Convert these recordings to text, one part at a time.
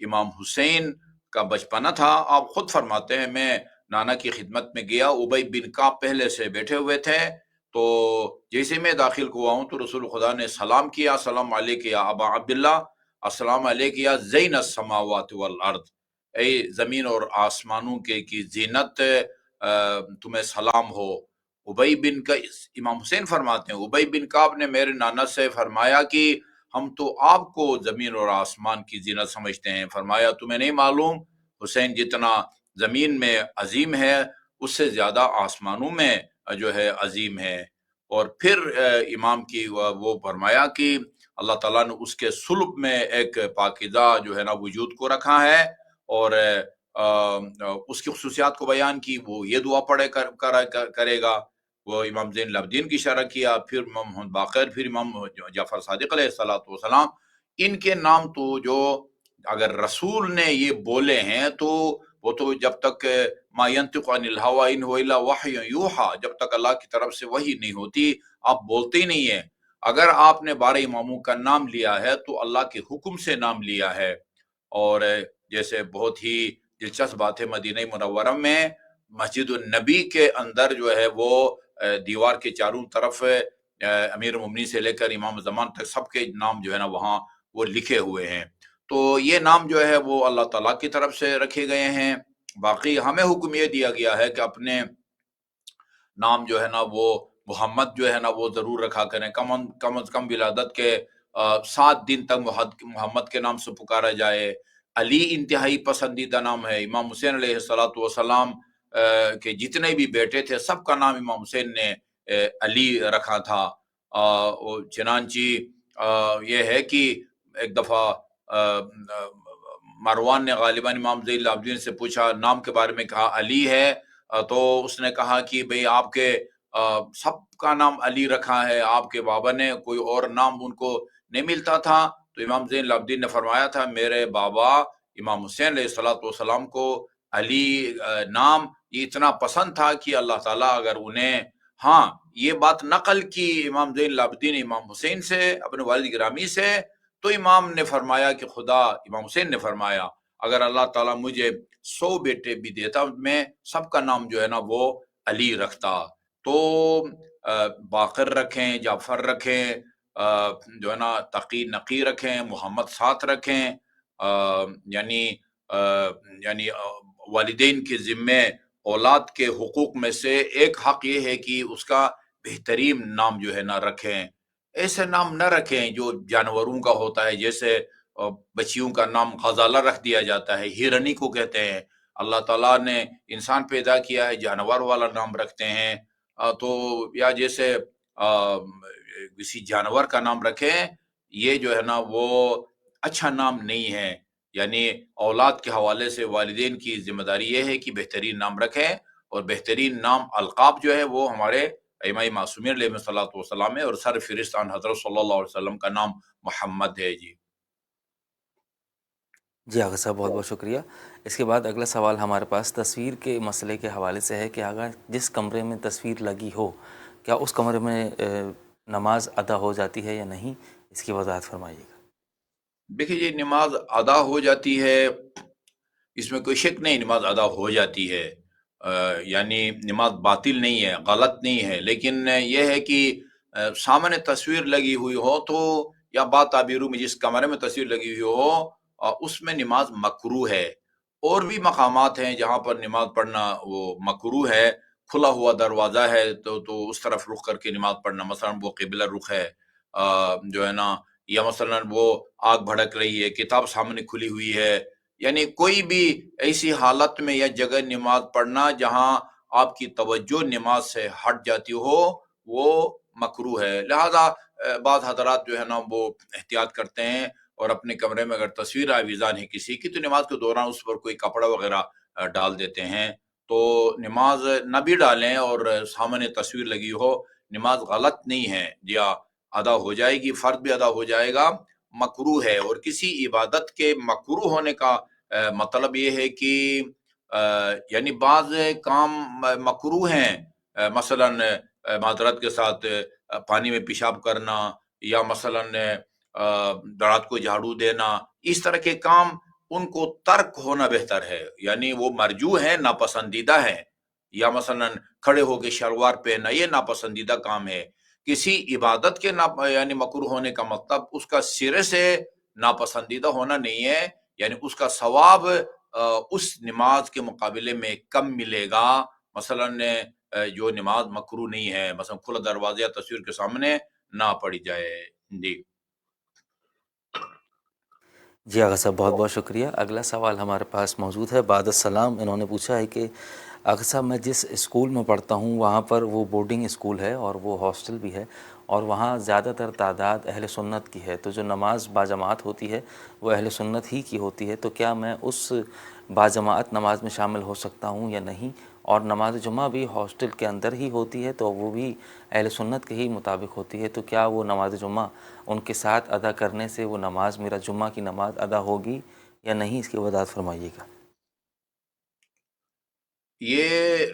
امام حسین کا بچپنا تھا، آپ خود فرماتے ہیں میں نانا کی خدمت میں گیا، ابی بن کعب پہلے سے بیٹھے ہوئے تھے، تو جیسے میں داخل ہوا ہوں تو رسول خدا نے سلام کیا، السلام علیک یا ابا عبداللہ، السلام علیک یا زین السماوات والارض، اے زمین اور آسمانوں کے کی زینت، تمہیں سلام ہو۔ ابی بن کا امام حسین فرماتے ہیں ابی بن کعب نے میرے نانا سے فرمایا کہ ہم تو آپ کو زمین اور آسمان کی زینت سمجھتے ہیں، فرمایا تمہیں نہیں معلوم حسین جتنا زمین میں عظیم ہے اس سے زیادہ آسمانوں میں جو ہے عظیم ہے۔ اور پھر امام کی وہ فرمایا کہ اللہ تعالیٰ نے اس کے صلب میں ایک پاکیزہ جو ہے نا وجود کو رکھا ہے، اور اس کی خصوصیات کو بیان کی، وہ یہ دعا پڑھے کرے گا، وہ امام زین العابدین کی شرح کیا، پھر امام محمد باقر، پھر امام جعفر صادق علیہ السلام۔ ان کے نام تو جو اگر رسول نے یہ بولے ہیں تو وہ تو جب تک ما ینطق عن الہوی ان هو الا وحی یوحی، جب تک اللہ کی طرف سے وحی نہیں ہوتی آپ بولتے ہی نہیں ہیں۔ اگر آپ نے 12 اماموں کا نام لیا ہے تو اللہ کے حکم سے نام لیا ہے۔ اور جیسے بہت ہی دلچسپ بات ہے، مدینہ منورہ میں مسجد النبی کے اندر جو ہے وہ دیوار کے چاروں طرف امیر المومنین سے لے کر امام زمان تک سب کے نام جو ہے نا وہاں وہ لکھے ہوئے ہیں۔ تو یہ نام جو ہے وہ اللہ تعالیٰ کی طرف سے رکھے گئے ہیں۔ باقی ہمیں حکم یہ دیا گیا ہے کہ اپنے نام جو ہے نا وہ محمد جو ہے نا وہ ضرور رکھا کریں، کم از کم ولادت کے 7 دن تک محمد کے نام سے پکارا جائے۔ علی انتہائی پسندیدہ نام ہے، امام حسین علیہ السلام کے جتنے بھی بیٹے تھے سب کا نام امام حسین نے علی رکھا تھا۔ چنانچہ یہ ہے کہ ایک دفعہ مروان نے غالباً امام زین العابدین سے پوچھا، نام کے بارے میں کہا علی ہے، تو اس نے کہا کہ بھئی آپ کے سب کا نام علی رکھا ہے، آپ کے بابا نے کوئی اور نام ان کو نہیں ملتا تھا؟ تو امام زین العابدین نے فرمایا تھا میرے بابا امام حسین علیہ السلام کو علی نام یہ اتنا پسند تھا کہ اللہ تعالیٰ اگر انہیں، ہاں یہ بات نقل کی امام زین العابدین امام حسین سے، اپنے والد گرامی سے، تو امام نے فرمایا کہ خدا، امام حسین نے فرمایا اگر اللہ تعالیٰ مجھے 100 بیٹے بھی دیتا میں سب کا نام جو ہے نا وہ علی رکھتا۔ تو باقر رکھیں، جعفر رکھیں، جو ہے نا تقی نقی رکھیں، محمد ساتھ رکھیں، یعنی والدین کے ذمے اولاد کے حقوق میں سے ایک حق یہ ہے کہ اس کا بہترین نام جو ہے نا رکھیں۔ ایسے نام نہ رکھیں جو جانوروں کا ہوتا ہے، جیسے بچیوں کا نام غزالہ رکھ دیا جاتا ہے، ہرنی کو کہتے ہیں۔ اللہ تعالیٰ نے انسان پیدا کیا ہے، جانور والا نام رکھتے ہیں، تو یا جیسے کسی جانور کا نام رکھیں، یہ جو ہے نا وہ اچھا نام نہیں ہے۔ یعنی اولاد کے حوالے سے والدین کی ذمہ داری یہ ہے کہ بہترین نام رکھیں، اور بہترین نام القاب جو ہے وہ ہمارے ائمہ معصومین علیہ السلام ہے، اور سر فہرست حضرت صلی اللہ علیہ وسلم کا نام محمد ہے۔ جی آغا صاحب بہت بہت شکریہ۔ اس کے بعد اگلا سوال ہمارے پاس تصویر کے مسئلے کے حوالے سے ہے کہ اگر جس کمرے میں تصویر لگی ہو کیا اس کمرے میں نماز ادا ہو جاتی ہے یا نہیں، اس کی وضاحت فرمائیے گا۔ دیکھیے یہ نماز ادا ہو جاتی ہے، اس میں کوئی شک نہیں، نماز ادا ہو جاتی ہے، یعنی نماز باطل نہیں ہے، غلط نہیں ہے، لیکن یہ ہے کہ سامنے تصویر لگی ہوئی ہو تو، یا بات تعبیروں میں جس کمرے میں تصویر لگی ہوئی ہو اس میں نماز مکروہ ہے۔ اور بھی مقامات ہیں جہاں پر نماز پڑھنا وہ مکروہ ہے، کھلا ہوا دروازہ ہے تو اس طرف رخ کر کے نماز پڑھنا، مثلا وہ قبلہ رخ ہے جو ہے نا، یا مثلا وہ آگ بھڑک رہی ہے، کتاب سامنے کھلی ہوئی ہے، یعنی کوئی بھی ایسی حالت میں یا جگہ نماز پڑھنا جہاں آپ کی توجہ نماز سے ہٹ جاتی ہو وہ مکروہ ہے۔ لہذا بعض حضرات جو ہے نا وہ احتیاط کرتے ہیں، اور اپنے کمرے میں اگر تصویر آویزان ہے کسی کی تو نماز کے دوران اس پر کوئی کپڑا وغیرہ ڈال دیتے ہیں، تو نماز نہ بھی ڈالیں، اور سامنے تصویر لگی ہو نماز غلط نہیں ہے، یا ادا ہو جائے گی، فرض بھی ادا ہو جائے گا، مکروہ ہے۔ اور کسی عبادت کے مکروہ ہونے کا مطلب یہ ہے کہ یعنی بعض کام مکروہ ہیں، مثلا معذرت کے ساتھ پانی میں پیشاب کرنا، یا مثلا رات کو جھاڑو دینا، اس طرح کے کام ان کو ترک ہونا بہتر ہے، یعنی وہ مرجو ہیں، ناپسندیدہ ہیں، یا مثلا کھڑے ہو کے شلوار پہننا یہ ناپسندیدہ کام ہے۔ کسی عبادت کے یعنی مکروہ ہونے کا مطلب اس کا سرے سے ناپسندیدہ ہونا نہیں ہے، یعنی اس کا ثواب اس نماز کے مقابلے میں کم ملے گا۔ مثلا جو نماز مکروہ نہیں ہے، مثلا کھلا دروازہ یا تصویر کے سامنے نہ پڑی جائے۔ جی جی آغا صاحب بہت بہت شکریہ۔ اگلا سوال ہمارے پاس موجود ہے، بعد السلام انہوں نے پوچھا ہے کہ آغا صاحب میں جس اسکول میں پڑھتا ہوں وہاں پر وہ بورڈنگ اسکول ہے اور وہ ہاسٹل بھی ہے، اور وہاں زیادہ تر تعداد اہل سنت کی ہے، تو جو نماز باجماعت ہوتی ہے وہ اہل سنت ہی کی ہوتی ہے، تو کیا میں اس باجماعت نماز میں شامل ہو سکتا ہوں یا نہیں؟ اور نماز جمعہ بھی ہاسٹل کے اندر ہی ہوتی ہے تو وہ بھی اہل سنت کے ہی مطابق ہوتی ہے، تو کیا وہ نماز جمعہ ان کے ساتھ ادا کرنے سے وہ نماز میرا جمعہ کی نماز ادا ہوگی یا نہیں؟ اس کی وضاحت فرمائیے گا۔ یہ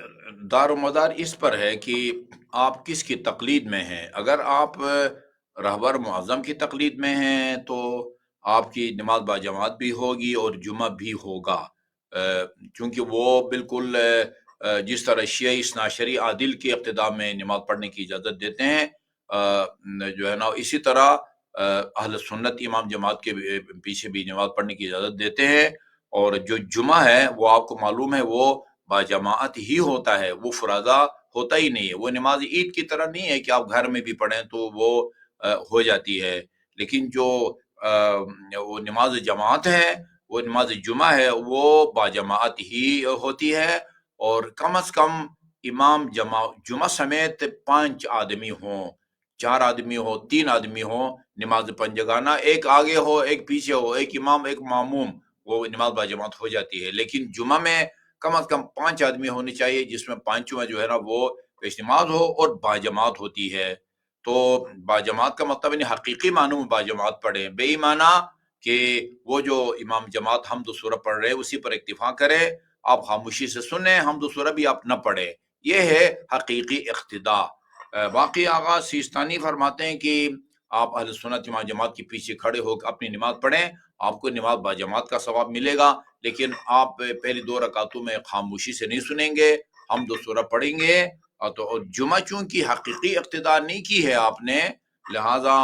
دار و مدار اس پر ہے کہ آپ کس کی تقلید میں ہیں۔ اگر آپ رہبر معظم کی تقلید میں ہیں تو آپ کی نماز باجماعت بھی ہوگی اور جمعہ بھی ہوگا، چونکہ وہ بالکل جس طرح شیعہ اثنا عشری عادل کی اقتداء میں نماز پڑھنے کی اجازت دیتے ہیں، جو ہے نا اسی طرح اہل سنت امام جماعت کے پیچھے بھی نماز پڑھنے کی اجازت دیتے ہیں۔ اور جو جمعہ ہے وہ آپ کو معلوم ہے وہ باجماعت ہی ہوتا ہے، وہ فرادہ ہوتا ہی نہیں ہے۔ وہ نماز عید کی طرح نہیں ہے کہ آپ گھر میں بھی پڑھیں تو وہ ہو جاتی ہے، لیکن جو وہ نماز جماعت ہے، وہ نماز جمعہ ہے، وہ باجماعت ہی ہوتی ہے۔ اور کم از کم امام جمعہ سمیت 5 آدمی ہوں، 4 آدمی ہو، 3 آدمی ہوں، نماز پنجگانہ، ایک آگے ہو ایک پیچھے ہو، ایک امام ایک معموم، وہ نماز باجماعت ہو جاتی ہے۔ لیکن جمعہ میں کم از کم 5 آدمی ہونے چاہیے، جس میں پانچواں جو ہے نا وہ پیش نماز ہو اور باجماعت ہوتی ہے۔ تو باجماعت کا مطلب یعنی حقیقی معنوں میں باجماعت پڑھیں، بے ایمانہ کہ وہ جو امام جماعت حمد و سورہ پڑھ رہے اسی پر اکتفا کرے، آپ خاموشی سے سنیں، حمد و سورہ بھی آپ نہ پڑھیں، یہ ہے حقیقی اقتداء۔ باقی آغا سیستانی فرماتے ہیں کہ آپ اہل سنت امام جماعت کے پیچھے کھڑے ہو کے اپنی نماز پڑھیں، آپ کو نماز باجماعت کا ثواب ملے گا، لیکن آپ پہلی 2 رکعتوں میں خاموشی سے نہیں سنیں گے، حمد و سورہ پڑھیں گے۔ اور جمعہ چونکہ حقیقی اقتداء نہیں کی ہے آپ نے، لہذا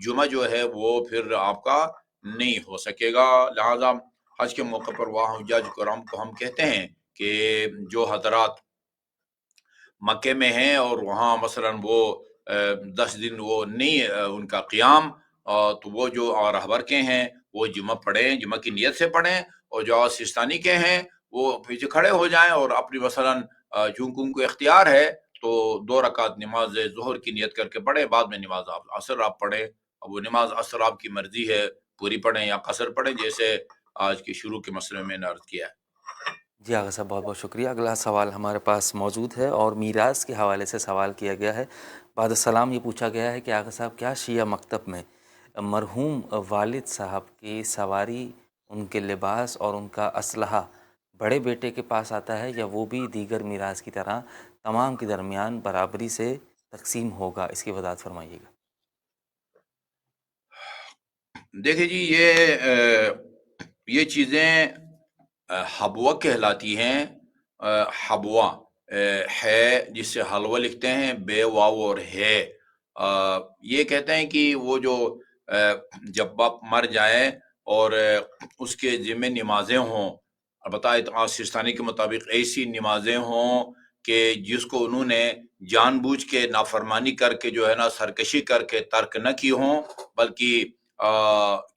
جمعہ جو ہے وہ پھر آپ کا نہیں ہو سکے گا۔ لہذا حج کے موقع پر وہاں حجاج کرام کو ہم کہتے ہیں کہ جو حضرات مکے میں ہیں اور وہاں مثلا وہ 10 دن وہ نہیں ان کا قیام، تو وہ جو رہبر کے ہیں وہ جمعہ پڑھیں، جمعہ کی نیت سے پڑھیں، اور جو سیستانی کے ہیں وہ پیچھے کھڑے ہو جائیں اور اپنی مثلا چونکہ ان کو اختیار ہے تو 2 رکعت نماز ظہر کی نیت کر کے پڑھیں، بعد میں نماز عصر آپ پڑھیں۔ اب وہ نماز عصر آپ کی مرضی ہے، پوری پڑھیں یا قصر پڑھیں، جیسے آج کے شروع کے مسئلے میں نے عرض کیا ہے۔ جی آغا صاحب بہت بہت شکریہ۔ اگلا سوال ہمارے پاس موجود ہے اور میراث کے حوالے سے سوال کیا گیا ہے۔ بعد السلام یہ پوچھا گیا ہے کہ آغا صاحب کیا شیعہ مکتب میں مرحوم والد صاحب کی سواری، ان کے لباس اور ان کا اسلحہ بڑے بیٹے کے پاس آتا ہے یا وہ بھی دیگر میراث کی طرح تمام کے درمیان برابری سے تقسیم ہوگا؟ اس کی وضاحت فرمائیے گا۔ دیکھیں جی، یہ چیزیں حبوہ کہلاتی ہیں۔ حبوہ ہے جس سے حلوہ لکھتے ہیں، بے واو اور ہے۔ یہ کہتے ہیں کہ وہ جو جب باپ مر جائے اور اس کے ذمہ نمازیں ہوں، البتہ اعتقاد سیستانی کے مطابق ایسی نمازیں ہوں کہ جس کو انہوں نے جان بوجھ کے نافرمانی کر کے جو ہے نا سرکشی کر کے ترک نہ کی ہوں، بلکہ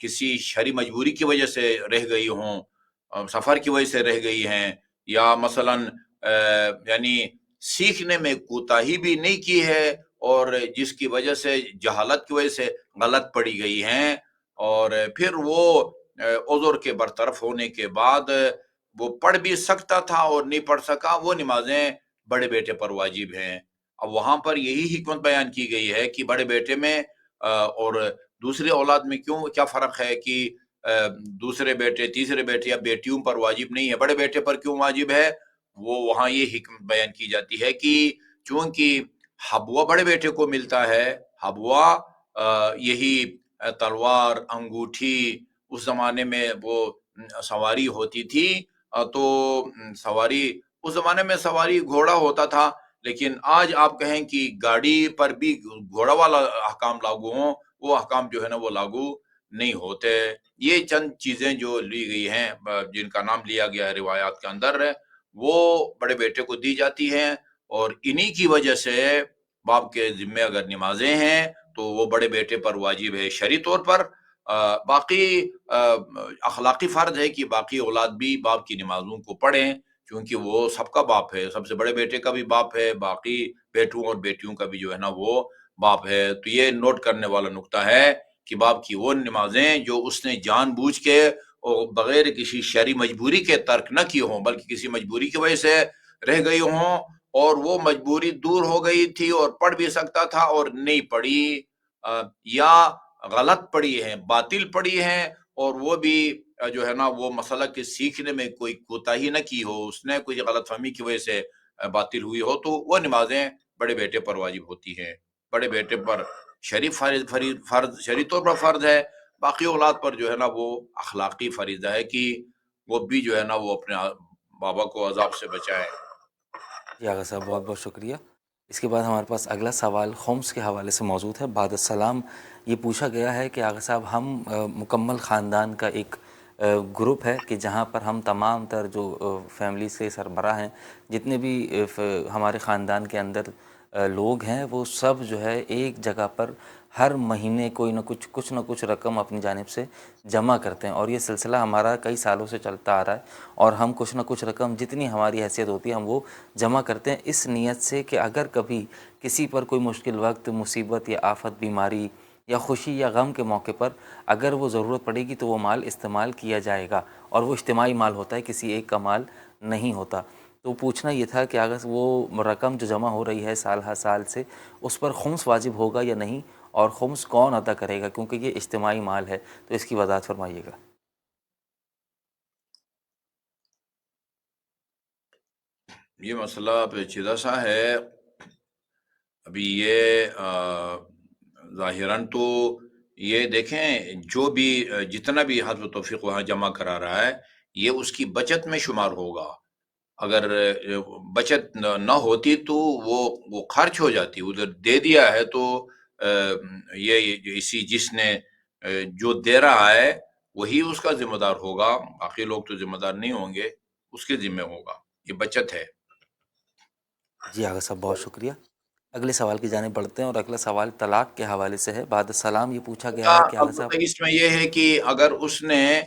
کسی شرعی مجبوری کی وجہ سے رہ گئی ہوں، سفر کی وجہ سے رہ گئی ہیں، یا مثلا یعنی سیکھنے میں کوتاہی بھی نہیں کی ہے اور جس کی وجہ سے جہالت کی وجہ سے غلط پڑی گئی ہیں، اور پھر وہ عذر کے برطرف ہونے کے بعد وہ پڑھ بھی سکتا تھا اور نہیں پڑھ سکا، وہ نمازیں بڑے بیٹے پر واجب ہیں۔ اب وہاں پر یہی حکمت بیان کی گئی ہے کہ بڑے بیٹے میں اور دوسری اولاد میں کیا فرق ہے کہ دوسرے بیٹے، تیسرے بیٹے یا بیٹیوں پر واجب نہیں ہے، بڑے بیٹے پر کیوں واجب ہے؟ وہ وہاں یہ حکمت بیان کی جاتی ہے کہ چونکہ حبوہ بڑے بیٹے کو ملتا ہے، حبوہ یہی تلوار، انگوٹھی، اس زمانے میں وہ سواری ہوتی تھی تو سواری اس زمانے میں سواری گھوڑا ہوتا تھا، لیکن آج آپ کہیں کہ گاڑی پر بھی گھوڑا والا احکام لاگو ہوں، وہ احکام جو ہے نا وہ لاگو نہیں ہوتے۔ یہ چند چیزیں جو لی گئی ہیں جن کا نام لیا گیا ہے روایات کے اندر، وہ بڑے بیٹے کو دی جاتی ہیں، اور انہی کی وجہ سے باپ کے ذمے اگر نمازیں ہیں تو وہ بڑے بیٹے پر واجب ہے شرعی طور پر۔ باقی اخلاقی فرض ہے کہ باقی اولاد بھی باپ کی نمازوں کو پڑھیں، کیونکہ وہ سب کا باپ ہے، سب سے بڑے بیٹے کا بھی باپ ہے، باقی بیٹوں اور بیٹیوں کا بھی جو ہے نا وہ باپ ہے۔ تو یہ نوٹ کرنے والا نقطہ ہے کہ باپ کی وہ نمازیں جو اس نے جان بوجھ کے اور بغیر کسی شرعی مجبوری کے ترک نہ کی ہوں، بلکہ کسی مجبوری کی وجہ سے رہ گئی ہوں، اور وہ مجبوری دور ہو گئی تھی اور پڑھ بھی سکتا تھا اور نہیں پڑھی، یا غلط پڑھی ہیں، باطل پڑھی ہیں، اور وہ بھی جو ہے نا وہ مسئلہ کے سیکھنے میں کوئی کوتاہی نہ کی ہو، اس نے کوئی غلط فہمی کی وجہ سے باطل ہوئی ہو، تو وہ نمازیں بڑے بیٹے پر واجب ہوتی ہیں۔ بڑے بیٹے پر فرض شرعی طور پر فرض ہے، باقی اولاد پر جو ہے نا وہ اخلاقی فریضہ ہے کہ وہ بھی جو ہے نا وہ اپنے بابا کو عذاب سے بچائے۔ جی آغا صاحب، بہت بہت شکریہ۔ اس کے بعد ہمارے پاس اگلا سوال خمس کے حوالے سے موجود ہے۔ بعد السلام یہ پوچھا گیا ہے کہ آغا صاحب ہم مکمل خاندان کا ایک گروپ ہے کہ جہاں پر ہم تمام تر جو فیملی سے سربراہ ہیں، جتنے بھی ہمارے خاندان کے اندر لوگ ہیں، وہ سب جو ہے ایک جگہ پر ہر مہینے کوئی نہ کچھ رقم اپنی جانب سے جمع کرتے ہیں، اور یہ سلسلہ ہمارا کئی سالوں سے چلتا آ رہا ہے، اور ہم کچھ نہ کچھ رقم جتنی ہماری حیثیت ہوتی ہے ہم وہ جمع کرتے ہیں، اس نیت سے کہ اگر کبھی کسی پر کوئی مشکل وقت، مصیبت یا آفت، بیماری یا خوشی یا غم کے موقع پر اگر وہ ضرورت پڑے گی تو وہ مال استعمال کیا جائے گا، اور وہ اجتماعی مال ہوتا ہے، کسی ایک کا مال نہیں ہوتا۔ تو پوچھنا یہ تھا کہ اگر وہ رقم جو جمع ہو رہی ہے سال ہر سال سے، اس پر خمس واجب ہوگا یا نہیں، اور خمس کون ادا کرے گا، کیونکہ یہ اجتماعی مال ہے، تو اس کی وضاحت فرمائیے گا۔ یہ مسئلہ پیچیدہ سا ہے۔ ابھی یہ ظاہراً تو یہ دیکھیں جو بھی جتنا بھی حسب توفیق وہاں جمع کرا رہا ہے یہ اس کی بچت میں شمار ہوگا۔ اگر بچت نہ ہوتی تو وہ خرچ ہو جاتی، ادھر دے دیا ہے تو یہ اسی جس نے جو دے رہا ہے وہی اس کا ذمہ دار ہوگا، باقی لوگ تو ذمہ دار نہیں ہوں گے، اس کے ذمہ ہوگا، یہ بچت ہے۔ جی آغا صاحب، بہت شکریہ۔ اگلے سوال کی جانب بڑھتے ہیں، اور اگلا سوال طلاق کے حوالے سے ہے۔ بعد السلام یہ پوچھا گیا ہے کہ آغا اب صاحب اس میں یہ ہے کہ اگر اس نے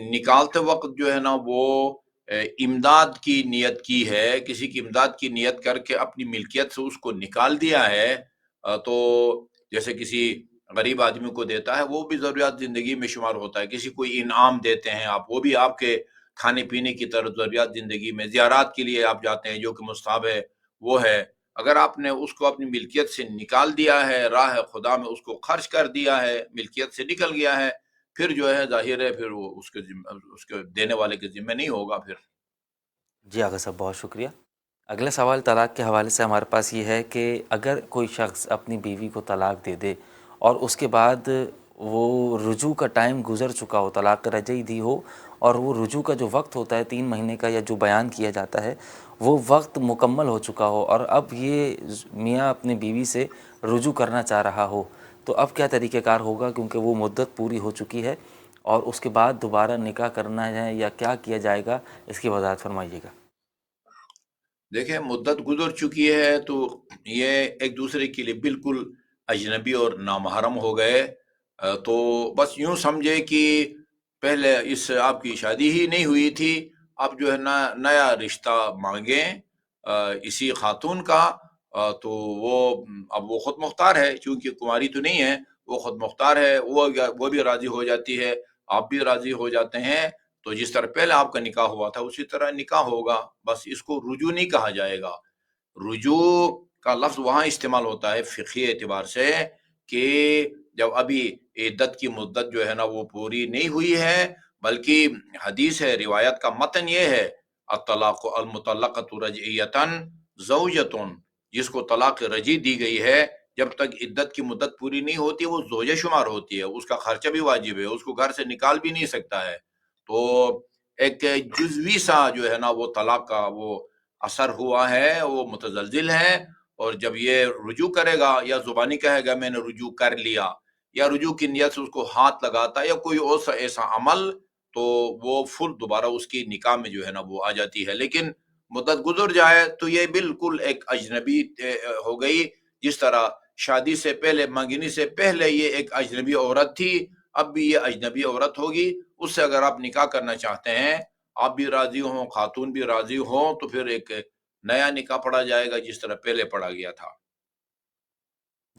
نکالتے وقت جو ہے نا وہ امداد کی نیت کی ہے، کسی کی امداد کی نیت کر کے اپنی ملکیت سے اس کو نکال دیا ہے، تو جیسے کسی غریب آدمی کو دیتا ہے وہ بھی ضروریات زندگی میں شمار ہوتا ہے، کسی کو انعام دیتے ہیں آپ، وہ بھی آپ کے کھانے پینے کی طرف ضروریات زندگی میں، زیارات کے لیے آپ جاتے ہیں جو کہ مستحب ہے وہ ہے۔ اگر آپ نے اس کو اپنی ملکیت سے نکال دیا ہے، راہ خدا میں اس کو خرچ کر دیا ہے، ملکیت سے نکل گیا ہے، پھر جو ہے ظاہر ہے پھر وہ اس کے دینے والے کے ذمہ نہیں ہوگا پھر۔ جی آغا صاحب، بہت شکریہ۔ اگلا سوال طلاق کے حوالے سے ہمارے پاس یہ ہے کہ اگر کوئی شخص اپنی بیوی کو طلاق دے دے اور اس کے بعد وہ رجوع کا ٹائم گزر چکا ہو، طلاق رجعی دی ہو، اور وہ رجوع کا جو وقت ہوتا ہے 3 مہینے کا یا جو بیان کیا جاتا ہے وہ وقت مکمل ہو چکا ہو، اور اب یہ میاں اپنی بیوی سے رجوع کرنا چاہ رہا ہو، تو اب کیا طریقہ کار ہوگا، کیونکہ وہ مدت پوری ہو چکی ہے، اور اس کے بعد دوبارہ نکاح کرنا ہے یا کیا کیا جائے گا، اس کی وضاحت فرمائیے گا۔ دیکھیں مدت گزر چکی ہے تو یہ ایک دوسرے کے لیے بالکل اجنبی اور نامحرم ہو گئے، تو بس یوں سمجھے کہ پہلے اس آپ کی شادی ہی نہیں ہوئی تھی، اب جو ہے نیا رشتہ مانگیں اسی خاتون کا، تو اب وہ خود مختار ہے، چونکہ کنواری تو نہیں ہے، وہ خود مختار ہے، وہ بھی راضی ہو جاتی ہے، آپ بھی راضی ہو جاتے ہیں، تو جس طرح پہلے آپ کا نکاح ہوا تھا اسی طرح نکاح ہوگا، بس اس کو رجوع نہیں کہا جائے گا۔ رجوع کا لفظ وہاں استعمال ہوتا ہے فقہی اعتبار سے کہ جب ابھی عدت کی مدت جو ہے نا وہ پوری نہیں ہوئی ہے، بلکہ حدیث ہے، روایت کا متن یہ ہے، الطلاق المطلقۃ رجعیۃ زوجۃ، جس کو طلاق رجعی دی گئی ہے جب تک عدت کی مدت پوری نہیں ہوتی وہ زوجہ شمار ہوتی ہے، اس کا خرچہ بھی واجب ہے، اس کو گھر سے نکال بھی نہیں سکتا ہے، تو ایک جزوی سا جو ہے نا وہ طلاق کا وہ اثر ہوا ہے، وہ متزلزل ہے، اور جب یہ رجوع کرے گا یا زبانی کہے گا میں نے رجوع کر لیا، یا رجوع کی نیت سے اس کو ہاتھ لگاتا ہے یا کوئی اور ایسا عمل، تو وہ پھر دوبارہ اس کی نکاح میں جو ہے نا وہ آ جاتی ہے۔ لیکن مدت گزر جائے تو یہ بالکل ایک اجنبی ہو گئی، جس طرح شادی سے پہلے، منگنی سے پہلے یہ ایک اجنبی عورت تھی، اب بھی یہ اجنبی عورت ہوگی۔ اس سے اگر آپ نکاح کرنا چاہتے ہیں، آپ بھی راضی ہوں، خاتون بھی راضی ہوں، تو پھر ایک نیا نکاح پڑھا جائے گا جس طرح پہلے پڑھا گیا تھا۔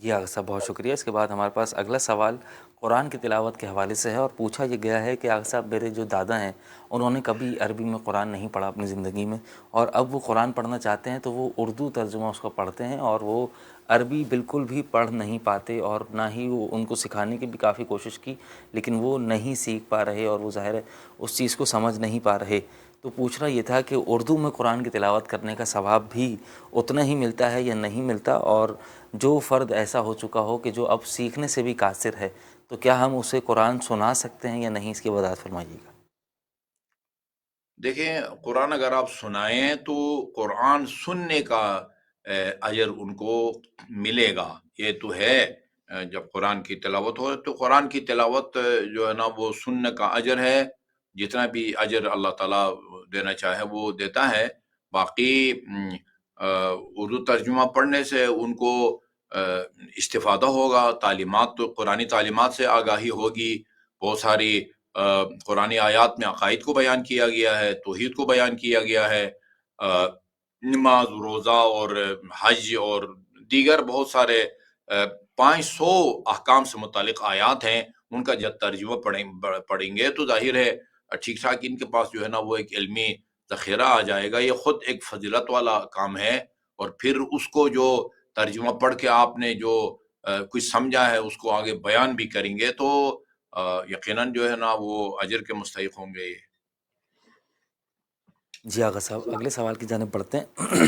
جی آغا صاحب بہت شکریہ۔ اس کے بعد ہمارے پاس اگلا سوال قرآن کی تلاوت کے حوالے سے ہے، اور پوچھا یہ گیا ہے کہ آغا صاحب میرے جو دادا ہیں انہوں نے کبھی عربی میں قرآن نہیں پڑھا اپنی زندگی میں، اور اب وہ قرآن پڑھنا چاہتے ہیں تو وہ اردو ترجمہ اس کو پڑھتے ہیں، اور وہ عربی بالکل بھی پڑھ نہیں پاتے، اور نہ ہی وہ ان کو سکھانے کی بھی کافی کوشش کی لیکن وہ نہیں سیکھ پا رہے، اور وہ ظاہر ہے اس چیز کو سمجھ نہیں پا رہے۔ تو پوچھنا یہ تھا کہ اردو میں قرآن کی تلاوت کرنے کا ثواب بھی اتنا ہی ملتا ہے یا نہیں ملتا، اور جو فرد ایسا ہو چکا ہو کہ جو اب سیکھنے سے بھی قاصر ہے تو کیا ہم اسے قرآن سنا سکتے ہیں یا نہیں، اس کی وضاحت فرمائیے گا۔ دیکھیں، قرآن اگر آپ سنائیں تو قرآن سننے کا اجر ان کو ملے گا، یہ تو ہے۔ جب قرآن کی تلاوت ہو تو قرآن کی تلاوت جو ہے نا وہ سننے کا اجر ہے، جتنا بھی اجر اللہ تعالیٰ دینا چاہے وہ دیتا ہے۔ باقی اردو ترجمہ پڑھنے سے ان کو استفادہ ہوگا، تعلیمات تو قرآنی تعلیمات سے آگاہی ہوگی، بہت ساری قرآنی آیات میں عقائد کو بیان کیا گیا ہے، توحید کو بیان کیا گیا ہے، نماز، روزہ اور حج اور دیگر بہت سارے 500 احکام سے متعلق آیات ہیں، ان کا جب ترجمہ پڑھیں گے تو ظاہر ہے ٹھیک ٹھاک ان کے پاس جو ہے نا وہ ایک علمی ذخیرہ آ جائے گا۔ یہ خود ایک فضیلت والا کام ہے، اور پھر اس کو جو ترجمہ پڑھ کے آپ نے جو کچھ سمجھا ہے اس کو آگے بیان بھی کریں گے تو یقیناً جو ہے نا وہ اجر کے مستحق ہوں گے۔ جی آغا صاحب اگلے سوال کی جانب بڑھتے ہیں۔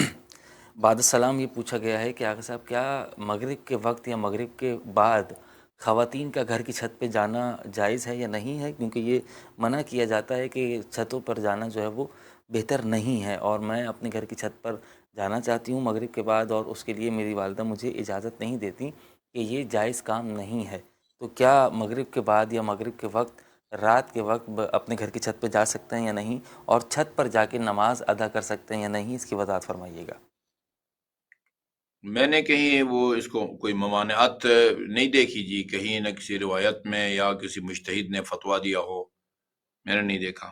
بعد السلام یہ پوچھا گیا ہے کہ آغا صاحب کیا مغرب کے وقت یا مغرب کے بعد خواتین کا گھر کی چھت پہ جانا جائز ہے یا نہیں ہے، کیونکہ یہ منع کیا جاتا ہے کہ چھتوں پر جانا جو ہے وہ بہتر نہیں ہے، اور میں اپنے گھر کی چھت پر جانا چاہتی ہوں مغرب کے بعد، اور اس کے لیے میری والدہ مجھے اجازت نہیں دیتی کہ یہ جائز کام نہیں ہے۔ تو کیا مغرب کے بعد یا مغرب کے وقت رات کے وقت اپنے گھر کی چھت پہ جا سکتے ہیں یا نہیں، اور چھت پر جا کے نماز ادا کر سکتے ہیں یا نہیں، اس کی وضاحت فرمائیے گا۔ میں نے کہیں وہ اس کو کوئی ممانعت نہیں دیکھی جی، کہیں نہ کسی روایت میں یا کسی مجتہد نے فتویٰ دیا ہو، میں نے نہیں دیکھا۔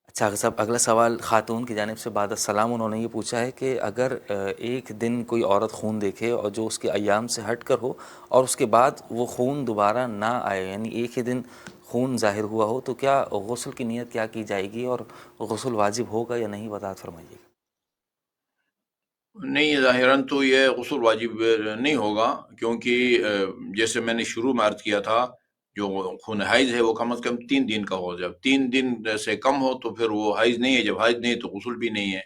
اچھا آغا صاحب اگلا سوال خاتون کی جانب سے بعد السلام انہوں نے یہ پوچھا ہے کہ اگر ایک دن کوئی عورت خون دیکھے اور جو اس کے ایام سے ہٹ کر ہو، اور اس کے بعد وہ خون دوبارہ نہ آئے، یعنی ایک ہی دن خون ظاہر ہوا ہو، تو کیا غسل کی نیت کیا کی جائے گی، اور غسل واجب ہوگا یا نہیں، وضاحت فرمائیے گا۔ نہیں، ظاہراً تو یہ غسل واجب نہیں ہوگا، کیونکہ جیسے میں نے شروع میں عرض کیا تھا، جو خون حیض ہے وہ کم از کم 3 دن کا ہو، جب 3 دن سے کم ہو تو پھر وہ حیض نہیں ہے، جب حیض نہیں تو غسل بھی نہیں ہے۔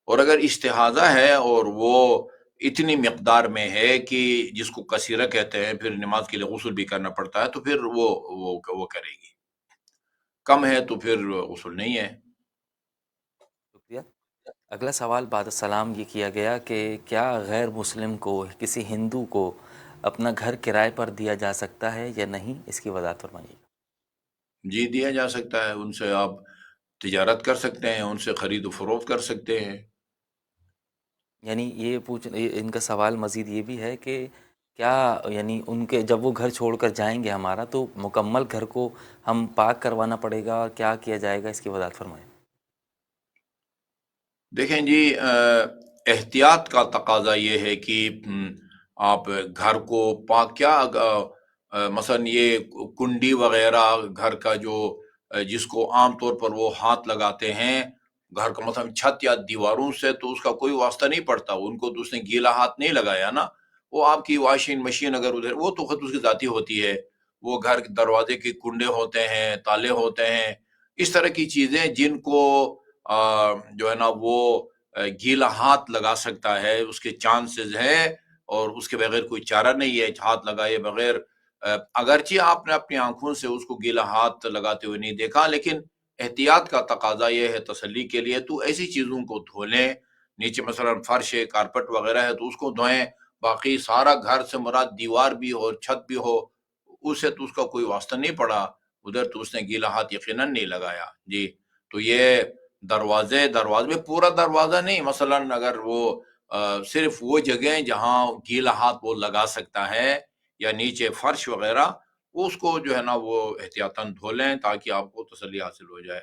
اور اگر استحاضہ ہے اور وہ اتنی مقدار میں ہے کہ جس کو کثیرہ کہتے ہیں، پھر نماز کے لیے غسل بھی کرنا پڑتا ہے، تو پھر وہ کرے گی۔ کم ہے تو پھر غسل نہیں ہے۔ شکریہ۔ اگلا سوال بعد السلام یہ کیا گیا کہ کیا غیر مسلم کو، کسی ہندو کو اپنا گھر کرائے پر دیا جا سکتا ہے یا نہیں، اس کی وضاحت فرمائیے گا۔ جی، دیا جا سکتا ہے، ان سے آپ تجارت کر سکتے ہیں، ان سے خرید و فروخت کر سکتے ہیں۔ یعنی یہ ان کا سوال مزید یہ بھی ہے کہ کیا یعنی ان کے جب وہ گھر چھوڑ کر جائیں گے ہمارا، تو مکمل گھر کو ہم پاک کروانا پڑے گا، کیا کیا جائے گا، اس کی وضاحت فرمائیں۔ دیکھیں جی، احتیاط کا تقاضا یہ ہے کہ آپ گھر کو پاک کیا، مثلا یہ کنڈی وغیرہ گھر کا جو جس کو عام طور پر وہ ہاتھ لگاتے ہیں گھر کا، مثلا چھت یا دیواروں سے، تو اس کا کوئی واسطہ نہیں پڑتا ان کو، تو اس نے گیلا ہاتھ نہیں لگایا نا۔ وہ آپ کی واشنگ مشین اگر ادھر، وہ تو خود اس کی ذاتی ہوتی ہے، وہ گھر کے دروازے کے کنڈے ہوتے ہیں، تالے ہوتے ہیں، اس طرح کی چیزیں جن کو جو ہے نا وہ گیلا ہاتھ لگا سکتا ہے، اس کے چانسز ہے، اور اس کے بغیر کوئی چارہ نہیں ہے ہاتھ لگائے بغیر اگرچہ آپ نے اپنی آنکھوں سے اس کو گیلا ہاتھ لگاتے ہوئے نہیں دیکھا، لیکن احتیاط کا تقاضا یہ ہے تسلی کے لیے تو ایسی چیزوں کو دھو لیں، نیچے مثلا فرش ہے، کارپٹ وغیرہ ہے تو اس کو دھوئیں، باقی سارا گھر سے مراد دیوار بھی ہو چھت بھی ہو، اس سے تو اس کا کوئی واسطہ نہیں پڑا، ادھر تو اس نے گیلا ہاتھ یقیناً نہیں لگایا جی۔ تو یہ دروازے میں پورا دروازہ نہیں، مثلا اگر وہ صرف وہ جگہیں جہاں گیلا ہاتھ وہ لگا سکتا ہے یا نیچے فرش وغیرہ، وہ اس کو جو ہے نا وہ احتیاطاً دھو لیں تاکہ آپ کو تسلی حاصل ہو جائے۔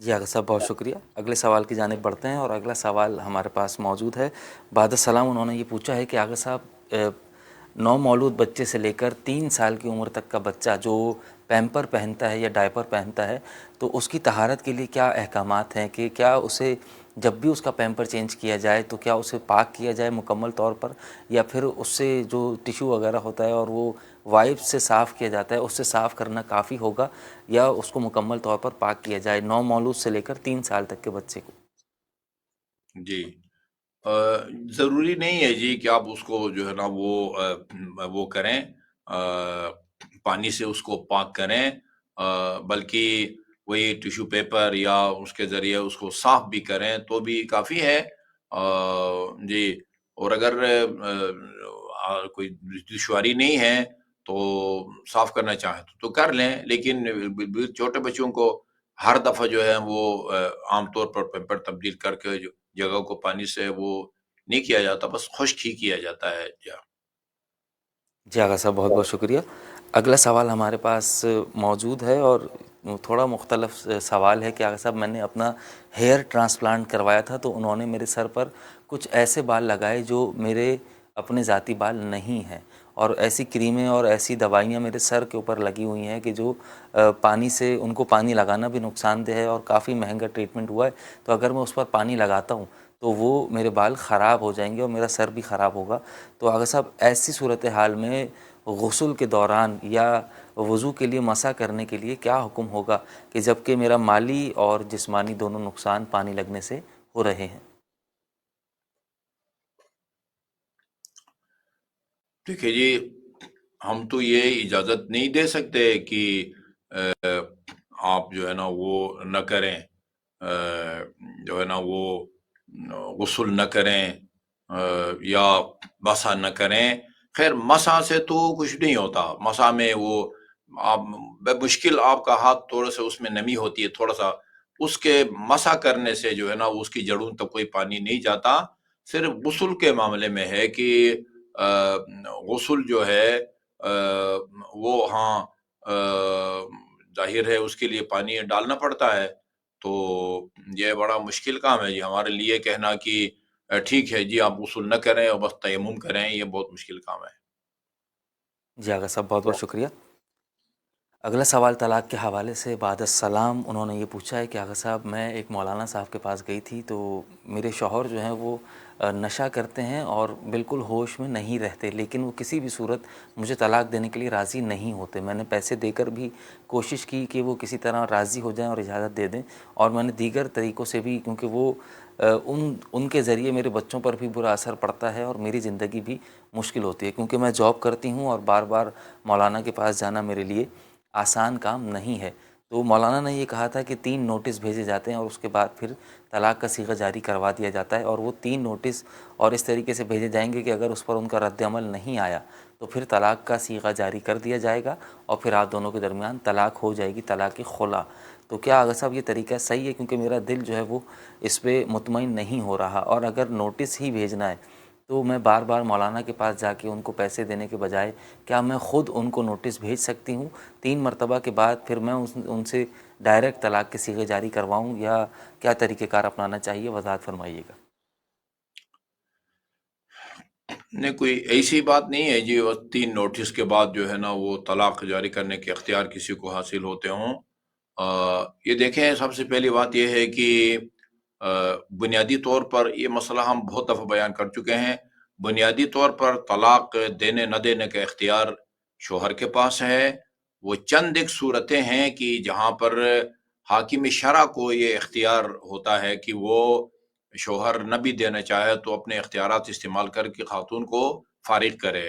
جی آغا صاحب بہت شکریہ۔ اگلے سوال کی جانب بڑھتے ہیں اور اگلا سوال ہمارے پاس موجود ہے۔ بعد السلام انہوں نے یہ پوچھا ہے کہ آغا صاحب نو مولود بچے سے لے کر 3 سال کی عمر تک کا بچہ جو پیمپر پہنتا ہے یا ڈائپر پہنتا ہے تو اس کی طہارت کے لیے کیا احکامات ہیں، کہ کیا اسے جب بھی اس کا پیمپر چینج کیا جائے تو کیا اسے پاک کیا جائے مکمل طور پر، یا پھر اس سے جو ٹیشو وغیرہ ہوتا ہے اور وہ وائپ سے صاف کیا جاتا ہے اس سے صاف کرنا کافی ہوگا، یا اس کو مکمل طور پر پاک کیا جائے 9 مولود سے لے کر 3 سال تک کے بچے کو؟ جی ضروری نہیں ہے جی کہ آپ اس کو جو ہے نا وہ کریں، پانی سے اس کو پاک کریں، بلکہ وہی ٹیشو پیپر یا اس کے ذریعے اس کو صاف بھی کریں تو بھی کافی ہے جی۔ اور اگر کوئی دشواری نہیں ہے تو صاف کرنا چاہیں تو کر لیں، لیکن چھوٹے بچوں کو ہر دفعہ جو ہے وہ عام طور پر پیمپر تبدیل کر کے جو جگہ کو پانی سے وہ نہیں کیا جاتا، بس خشک ہی کیا جاتا ہے جی۔ جی آغا صاحب بہت بہت شکریہ۔ اگلا سوال ہمارے پاس موجود ہے اور تھوڑا مختلف سوال ہے کہ آغا صاحب میں نے اپنا ہیئر ٹرانسپلانٹ کروایا تھا تو انہوں نے میرے سر پر کچھ ایسے بال لگائے جو میرے اپنے ذاتی بال نہیں ہیں، اور ایسی کریمیں اور ایسی دوائیاں میرے سر کے اوپر لگی ہوئی ہیں کہ جو پانی سے ان کو پانی لگانا بھی نقصان دہ ہے اور کافی مہنگا ٹریٹمنٹ ہوا ہے، تو اگر میں اس پر پانی لگاتا ہوں تو وہ میرے بال خراب ہو جائیں گے اور میرا سر بھی خراب ہوگا۔ تو آغا صاحب ایسی صورتحال میں غسل کے دوران یا وضو کے لیے مسح کرنے کے لیے کیا حکم ہوگا، کہ جب کہ میرا مالی اور جسمانی دونوں نقصان پانی لگنے سے ہو رہے ہیں؟ ٹھیک ہے جی، ہم تو یہ اجازت نہیں دے سکتے کہ آپ جو ہے نا وہ نہ کریں، جو ہے نا وہ غسل نہ کریں یا مسح نہ کریں۔ خیر مسح سے تو کچھ نہیں ہوتا، مسح میں وہ آپ بمشکل آپ کا ہاتھ تھوڑا سا اس میں نمی ہوتی ہے تھوڑا سا، اس کے مسح کرنے سے جو ہے نا اس کی جڑوں تک کوئی پانی نہیں جاتا۔ صرف غسل کے معاملے میں ہے کہ غسل جو ہے وہ ہاں ظاہر ہے اس کے لیے پانی ڈالنا پڑتا ہے، تو یہ بڑا مشکل کام ہے جی ہمارے لیے کہنا کہ ٹھیک ہے جی آپ غسل نہ کریں اور بس تیمم کریں، یہ بہت مشکل کام ہے۔ جی آغا صاحب بہت بہت شکریہ۔ اگلا سوال طلاق کے حوالے سے بعد السلام انہوں نے یہ پوچھا ہے کہ آغا صاحب میں ایک مولانا صاحب کے پاس گئی تھی تو میرے شوہر جو ہیں وہ نشہ کرتے ہیں اور بالکل ہوش میں نہیں رہتے، لیکن وہ کسی بھی صورت مجھے طلاق دینے کے لیے راضی نہیں ہوتے۔ میں نے پیسے دے کر بھی کوشش کی کہ وہ کسی طرح راضی ہو جائیں اور اجازت دے دیں، اور میں نے دیگر طریقوں سے بھی، کیونکہ وہ ان کے ذریعے میرے بچوں پر بھی برا اثر پڑتا ہے اور میری زندگی بھی مشکل ہوتی ہے، کیونکہ میں جاب کرتی ہوں اور بار بار مولانا کے پاس جانا میرے لیے آسان کام نہیں ہے۔ تو مولانا نے یہ کہا تھا کہ 3 نوٹس بھیجے جاتے ہیں اور اس کے بعد پھر طلاق کا صیغہ جاری کروا دیا جاتا ہے، اور وہ 3 نوٹس اور اس طریقے سے بھیجے جائیں گے کہ اگر اس پر ان کا رد عمل نہیں آیا تو پھر طلاق کا صیغہ جاری کر دیا جائے گا اور پھر آپ دونوں کے درمیان طلاق ہو جائے گی، طلاق خلا۔ تو کیا آغا صاحب یہ طریقہ صحیح ہے؟ کیونکہ میرا دل جو ہے وہ اس پہ مطمئن نہیں ہو رہا، اور اگر نوٹس ہی بھیجنا ہے تو میں بار بار مولانا کے پاس جا کے ان کو پیسے دینے کے بجائے کیا میں خود ان کو نوٹس بھیج سکتی ہوں 3 مرتبہ کے بعد، پھر میں ان سے ڈائریکٹ طلاق کے صیغے جاری کرواؤں، یا کیا طریقہ کار اپنانا چاہیے؟ وضاحت فرمائیے گا۔ نہیں کوئی ایسی بات نہیں ہے جی 3 نوٹس کے بعد جو ہے نا وہ طلاق جاری کرنے کے اختیار کسی کو حاصل ہوتے ہوں۔ یہ دیکھیں سب سے پہلی بات یہ ہے کہ بنیادی طور پر یہ مسئلہ ہم بہت دفعہ بیان کر چکے ہیں، بنیادی طور پر طلاق دینے نہ دینے کا اختیار شوہر کے پاس ہے۔ وہ چند ایک صورتیں ہیں کہ جہاں پر حاکم شرع کو یہ اختیار ہوتا ہے کہ وہ شوہر نہ بھی دینا چاہے تو اپنے اختیارات استعمال کر کے خاتون کو فارغ کرے۔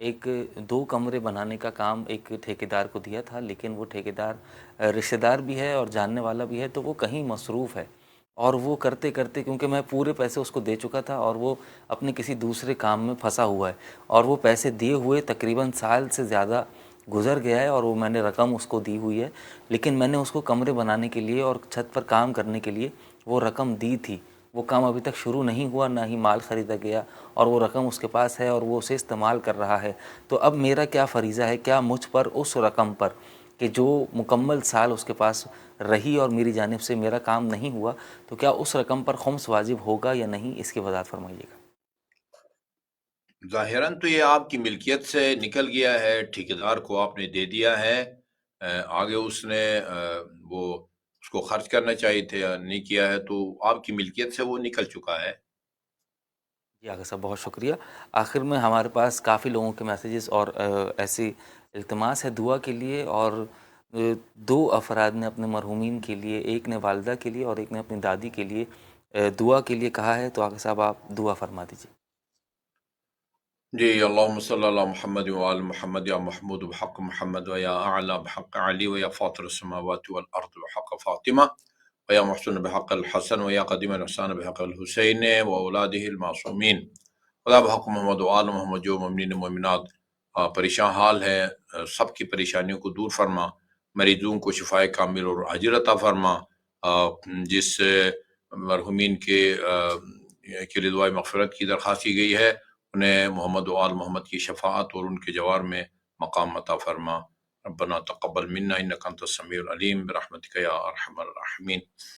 ایک 2 کمرے بنانے کا کام ایک ٹھیکیدار کو دیا تھا، لیکن وہ ٹھیکیدار رشتہ دار بھی ہے اور جاننے والا بھی ہے، تو وہ کہیں مصروف ہے، اور وہ کرتے کرتے، کیونکہ میں پورے پیسے اس کو دے چکا تھا اور وہ اپنے کسی دوسرے کام میں پھنسا ہوا ہے، اور وہ پیسے دیے ہوئے تقریباً سال سے زیادہ گزر گیا ہے، اور وہ میں نے رقم اس کو دی ہوئی ہے، لیکن میں نے اس کو کمرے بنانے کے لیے اور چھت پر کام کرنے کے لیے وہ رقم دی تھی۔ وہ کام ابھی تک شروع نہیں ہوا، نہ ہی مال خریدا گیا، اور وہ رقم اس کے پاس ہے اور وہ اسے استعمال کر رہا ہے۔ تو اب میرا کیا فریضہ ہے، کیا مجھ پر اس رقم پر، کہ جو مکمل سال اس کے پاس رہی اور میری جانب سے میرا کام نہیں ہوا، تو کیا اس رقم پر خمس واجب ہوگا یا نہیں، اس کی وضاحت فرمائیے گا۔ ظاہراً تو یہ آپ کی ملکیت سے نکل گیا ہے، ٹھیکیدار کو آپ نے دے دیا ہے، آگے اس نے وہ اس کو خرچ کرنا چاہیے تھے یا نہیں کیا ہے، تو آپ کی ملکیت سے وہ نکل چکا ہے۔ جی آغا صاحب، بہت شکریہ۔ آخر میں ہمارے پاس کافی لوگوں کے میسیجز اور ایسی التماس ہے دعا کے لیے، اور 2 افراد نے اپنے مرحومین کے لیے، ایک نے والدہ کے لیے اور ایک نے اپنی دادی کے لیے دعا کے لیے کہا ہے، تو آغا صاحب آپ دعا فرما دیجیے۔ جی، اللہم صلی اللہ محمد وآل محمد یا محمود بحق محمد ویا اعلی بحق علی ویا فاطر السماوات والارض بحق فاطمہ ویا محسن بحق الحسن ویا قدیم الحسان بحق الحسین و اولاده المعصومین۔ خدا بحق محمد وآل محمد، جو مومنین مومنات پریشان حال ہے، سب کی پریشانیوں کو دور فرما، مریضوں کو شفائے کامل اور عاجل عطا فرما، جس مرحومین کے لیے دعائے مغفرت کی درخواست کی گئی ہے، انہیں محمد و آل محمد کی شفاعت اور ان کے جوار میں مقام عطا فرما۔ ربنا تقبل منا انک انت السمیع العلیم برحمتک یا ارحم الراحمین۔